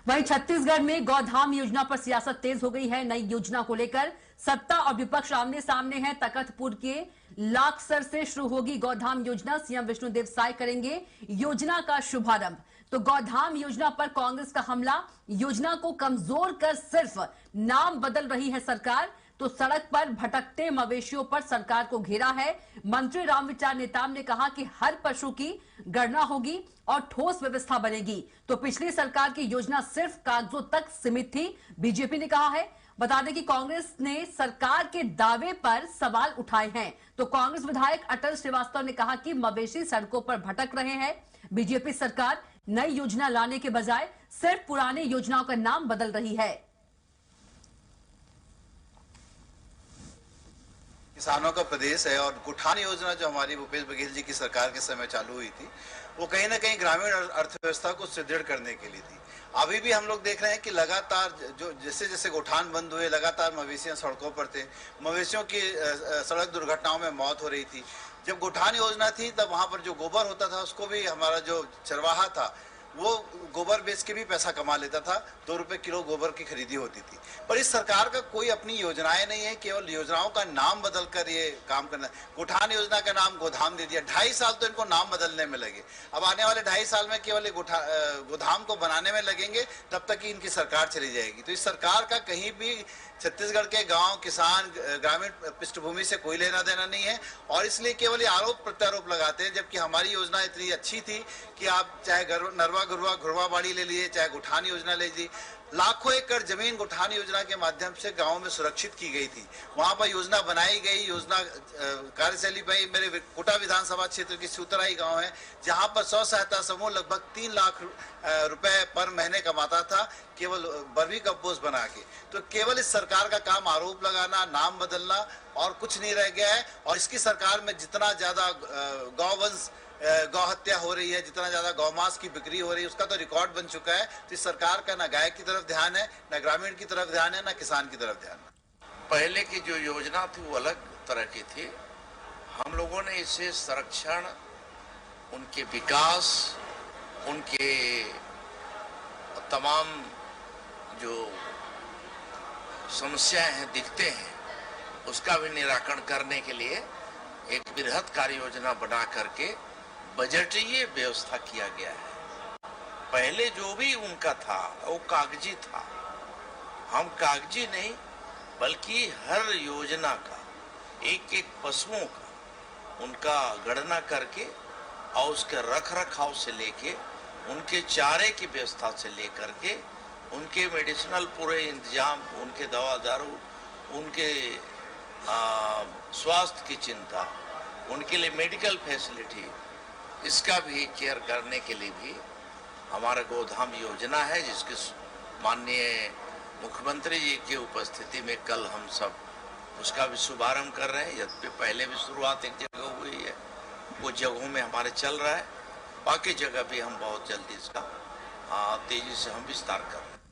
वहीं छत्तीसगढ़ में गौधाम योजना पर सियासत तेज हो गई है। नई योजना को लेकर सत्ता और विपक्ष आमने सामने है। तखतपुर के लाखसर से शुरू होगी गौधाम योजना। सीएम विष्णुदेव साय करेंगे योजना का शुभारंभ। तो गौधाम योजना पर कांग्रेस का हमला। योजना को कमजोर कर सिर्फ नाम बदल रही है सरकार। तो सड़क पर भटकते मवेशियों पर सरकार को घेरा है। मंत्री रामविचार नेताम ने कहा कि हर पशु की गणना होगी और ठोस व्यवस्था बनेगी। तो पिछली सरकार की योजना सिर्फ कागजों तक सीमित थी, बीजेपी ने कहा है। बता दें कि कांग्रेस ने सरकार के दावे पर सवाल उठाए हैं। तो कांग्रेस विधायक अटल श्रीवास्तव ने कहा कि मवेशी सड़कों पर भटक रहे हैं। बीजेपी सरकार नई योजना लाने के बजाय सिर्फ पुराने योजनाओं का नाम बदल रही है। किसानों का प्रदेश है और गौठान योजना जो हमारी भूपेश बघेल जी की सरकार के समय चालू हुई थी, वो कहीं ना कहीं ग्रामीण अर्थव्यवस्था को सुदृढ़ करने के लिए थी। अभी भी हम लोग देख रहे हैं कि लगातार जो जैसे जैसे गौठान बंद हुए, लगातार मवेशियां सड़कों पर थे। मवेशियों की सड़क दुर्घटनाओं में मौत हो रही थी। जब गौठान योजना थी तब वहां पर जो गोबर होता था उसको भी हमारा जो चरवाहा था वो गोबर बेच के भी पैसा कमा लेता था। 2 रुपए किलो गोबर की खरीदी होती थी। पर इस सरकार का कोई अपनी योजनाएं नहीं है, केवल योजनाओं का नाम बदलकर ये काम करना। गौठान योजना का नाम गोधाम दे दिया। 2.5 साल तो इनको नाम बदलने में लगे। अब आने वाले 2.5 साल में केवल गोधाम को बनाने में लगेंगे, तब तक ही इनकी सरकार चली जाएगी। तो इस सरकार का कहीं भी छत्तीसगढ़ के गांव, किसान, ग्रामीण पृष्ठभूमि से कोई लेना देना नहीं है और इसलिए केवल ये आरोप प्रत्यारोप लगाते हैं। जबकि हमारी योजना इतनी अच्छी थी कि आप चाहे नरवा गुरवा घुरवा बाड़ी ले लिए, चाहे गौठान योजना ले लीजिए। लाखों एकड़ जमीन गौठान योजना के माध्यम से गांव में सुरक्षित की गई थी। वहां पर योजना बनाई गई, योजना कार्यशैली भाई मेरे कोटा विधानसभा क्षेत्र की सूतराई गांव है, जहां पर स्व सहायता समूह लगभग 3 लाख रुपए पर महीने कमाता था, केवल बर्मी कंपोस्ट बना के। तो केवल इस सरकार का काम आरोप लगाना, नाम बदलना और कुछ नहीं रह गया है। और इसकी सरकार में जितना ज्यादा गौवंश गौ हत्या हो रही है, जितना ज्यादा गौमांस की बिक्री हो रही है, उसका तो रिकॉर्ड बन चुका है। तो इस सरकार का ना गाय की तरफ ध्यान है, ना ग्रामीण की तरफ ध्यान है, ना किसान की तरफ ध्यान है। पहले की जो योजना थी वो अलग तरह की थी। हम लोगों ने इसे संरक्षण, उनके विकास, उनके तमाम जो समस्याएं हैं दिखते हैं, उसका भी निराकरण करने के लिए एक बृहद कार्य योजना बना करके बजटीय व्यवस्था किया गया है। पहले जो भी उनका था वो कागजी था। हम कागजी नहीं बल्कि हर योजना का, एक एक पशुओं का उनका गणना करके और उसके रख रखाव से लेके, उनके चारे की व्यवस्था से लेकर के, उनके मेडिसिनल पूरे इंतजाम, उनके दवा दारू, उनके स्वास्थ्य की चिंता, उनके लिए मेडिकल फैसिलिटी, इसका भी केयर करने के लिए भी हमारा गोधाम योजना है, जिसके माननीय मुख्यमंत्री जी की उपस्थिति में कल हम सब उसका भी शुभारंभ कर रहे हैं। यद्यपि पहले भी शुरुआत एक जगह हुई है, वो जगहों में हमारे चल रहा है। बाकी जगह भी हम बहुत जल्दी इसका तेजी से हम विस्तार कर रहे हैं।